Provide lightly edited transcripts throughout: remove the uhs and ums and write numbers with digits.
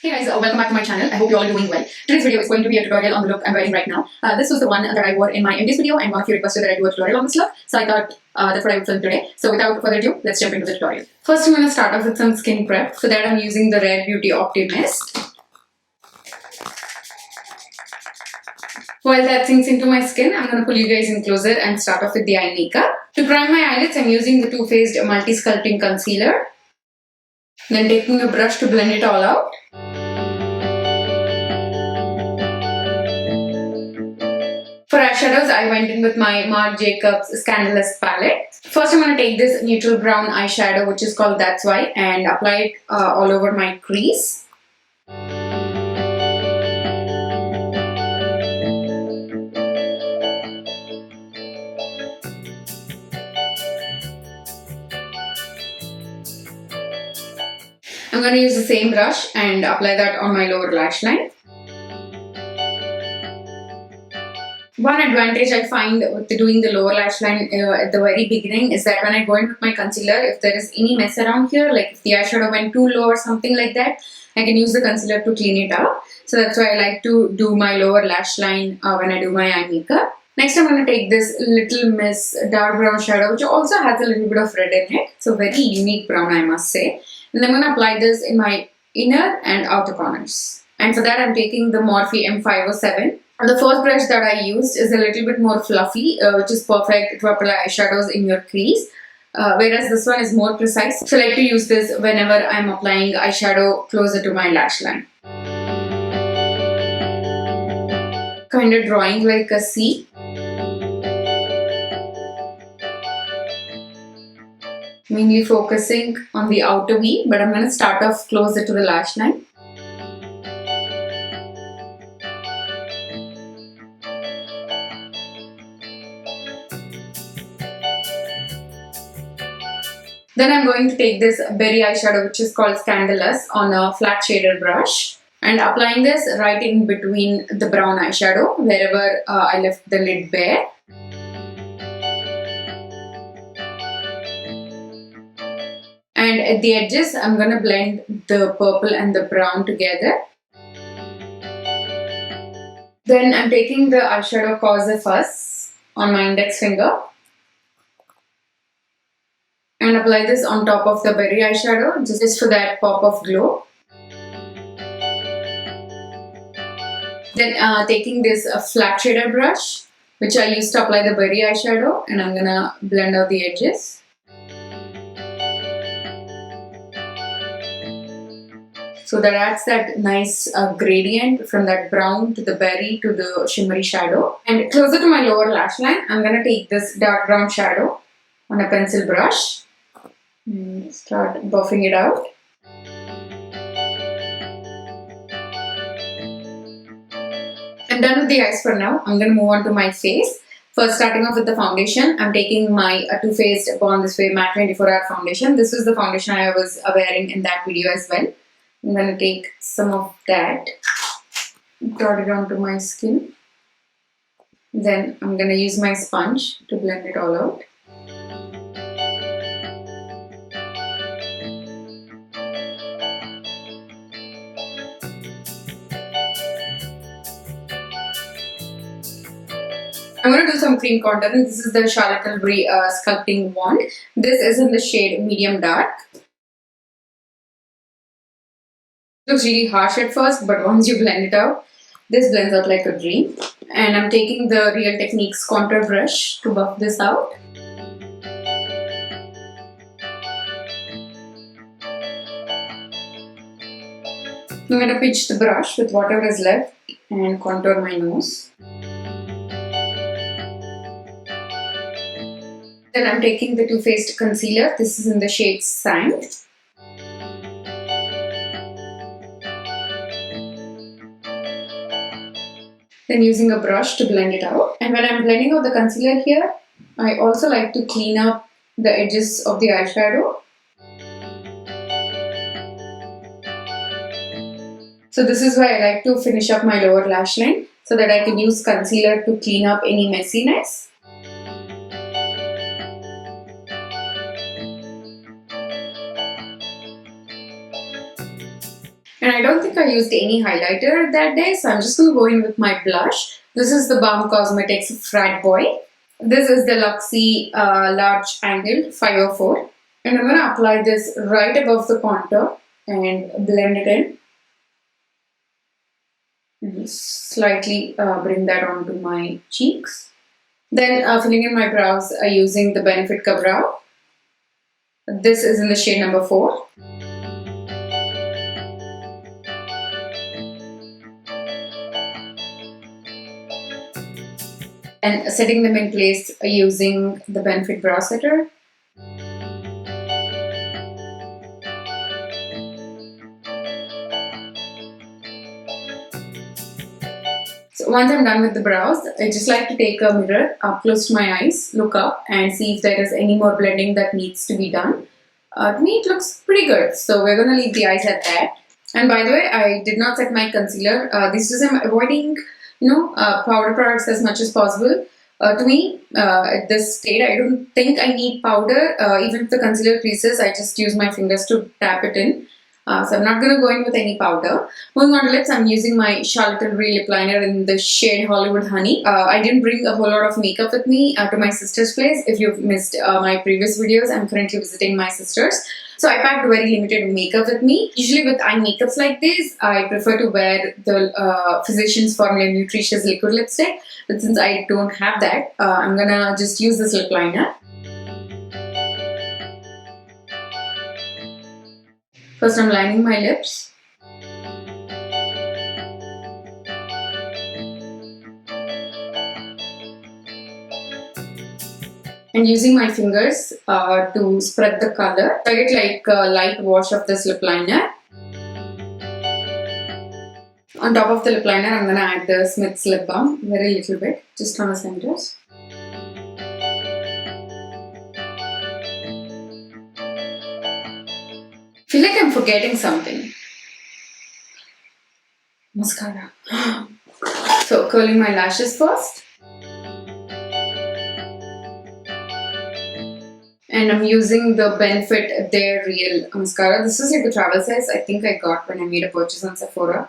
Hey guys, welcome back to my channel. I hope you all are doing well. Today's video is going to be a tutorial on the look I'm wearing right now. This was the one that I wore in my MD's video, and one of you requested that I do a tutorial on this look. So I thought that's what I would film today. So without further ado, let's jump into the tutorial. First, I'm going to start off with some skin prep. For that, I'm using the Rare Beauty Optimist. While that sinks into my skin, I'm going to pull you guys in closer and start off with the eye makeup. To prime my eyelids, I'm using the Too Faced Multi Sculpting Concealer. Then taking a brush to blend it all out. For eyeshadows, I went in with my Marc Scandalust palette. First, I'm going to take this neutral brown eyeshadow, which is called That's Why, and apply it all over my crease. I'm going to use the same brush and apply that on my lower lash line. One advantage I find with doing the lower lash line at the very beginning is that when I go in with my concealer, if there is any mess around here, like if the eyeshadow went too low or something like that, I can use the concealer to clean it up. So that's why I like to do my lower lash line when I do my eye makeup. Next, I'm going to take this Little Miss dark brown shadow, which also has a little bit of red in it. So very unique brown, I must say. And I'm going to apply this in my inner and outer corners. And for that, I'm taking the Morphe M507. The first brush that I used is a little bit more fluffy, which is perfect to apply eyeshadows in your crease. Whereas this one is more precise. So I like to use this whenever I'm applying eyeshadow closer to my lash line. Kind of drawing like a C. Mainly focusing on the outer V, but I'm going to start off closer to the lash line. Then I'm going to take this berry eyeshadow, which is called Scandalust, on a flat shader brush, and applying this right in between the brown eyeshadow wherever I left the lid bare. And at the edges, I'm going to blend the purple and the brown together. Then I'm taking the eyeshadow Cause a Fuss on my index finger and apply this on top of the berry eyeshadow just for that pop of glow. Then taking this flat shader brush, which I used to apply the berry eyeshadow, and I'm gonna blend out the edges. So that adds that nice gradient from that brown to the berry to the shimmery shadow. And closer to my lower lash line, I'm gonna take this dark brown shadow on a pencil brush and start buffing it out. I'm done with the eyes for now. I'm going to move on to my face. First, starting off with the foundation, I'm taking my Too Faced Born This Way Matte 24-Hour Foundation. This is the foundation I was wearing in that video as well. I'm going to take some of that, dot it onto my skin. Then I'm going to use my sponge to blend it all out. I'm going to do some cream contour. This is the Charlotte Tilbury Sculpting Wand. This is in the shade Medium Dark. It looks really harsh at first, but once you blend it out, this blends out like a dream. And I'm taking the Real Techniques contour brush to buff this out. I'm going to pinch the brush with whatever is left and contour my nose. Then I'm taking the Too Faced concealer. This is in the shade Sand. Then using a brush to blend it out. And when I'm blending out the concealer here, I also like to clean up the edges of the eyeshadow. So this is why I like to finish up my lower lash line so that I can use concealer to clean up any messiness. And I don't think I used any highlighter that day, so I'm just going to go in with my blush. This is the Balm Cosmetics Frat Boy. This is the Luxie Large Angled 504. And I'm going to apply this right above the contour and blend it in. And slightly bring that onto my cheeks. Then filling in my brows using the Benefit Ka Brow. This is in the shade number 4. And setting them in place using the Benefit Brow Setter. So once I'm done with the brows, I just like to take a mirror up close to my eyes, look up and see if there is any more blending that needs to be done. To me it looks pretty good, so we're going to leave the eyes at that. And by the way, I did not set my concealer. This is I'm avoiding powder products as much as possible. To me, at this state, I don't think I need powder. Even if the concealer creases, I just use my fingers to tap it in. So I'm not going to go in with any powder. Moving on to lips, I'm using my Charlotte Tilbury lip liner in the shade Hollywood Honey. I didn't bring a whole lot of makeup with me to my sister's place. If you've missed my previous videos, I'm currently visiting my sister's. So I packed very limited makeup with me. Usually with eye makeups like this, I prefer to wear the Physicians Formula Nutritious Liquid Lipstick. But since I don't have that, I'm gonna just use this lip liner. First, I'm lining my lips. And using my fingers to spread the color. I get like a light wash of this lip liner. On top of the lip liner, I'm gonna add the Smith's Lip Balm, very little bit, just on the centers. I feel like I'm forgetting something. Mascara. So curling my lashes first. And I'm using the Benefit Their Real Mascara. This is like a travel size I think I got when I made a purchase on Sephora.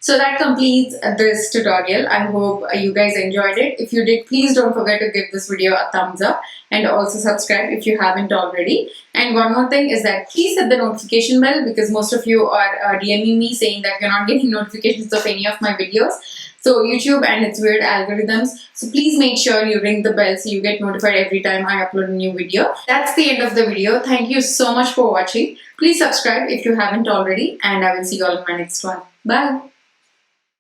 So that completes this tutorial. I hope you guys enjoyed it. If you did, please don't forget to give this video a thumbs up and also subscribe if you haven't already. And one more thing is that please hit the notification bell because most of you are DMing me saying that you're not getting notifications of any of my videos. So YouTube and its weird algorithms. So please make sure you ring the bell so you get notified every time I upload a new video. That's the end of the video. Thank you so much for watching. Please subscribe if you haven't already and I will see you all in my next one. Bye.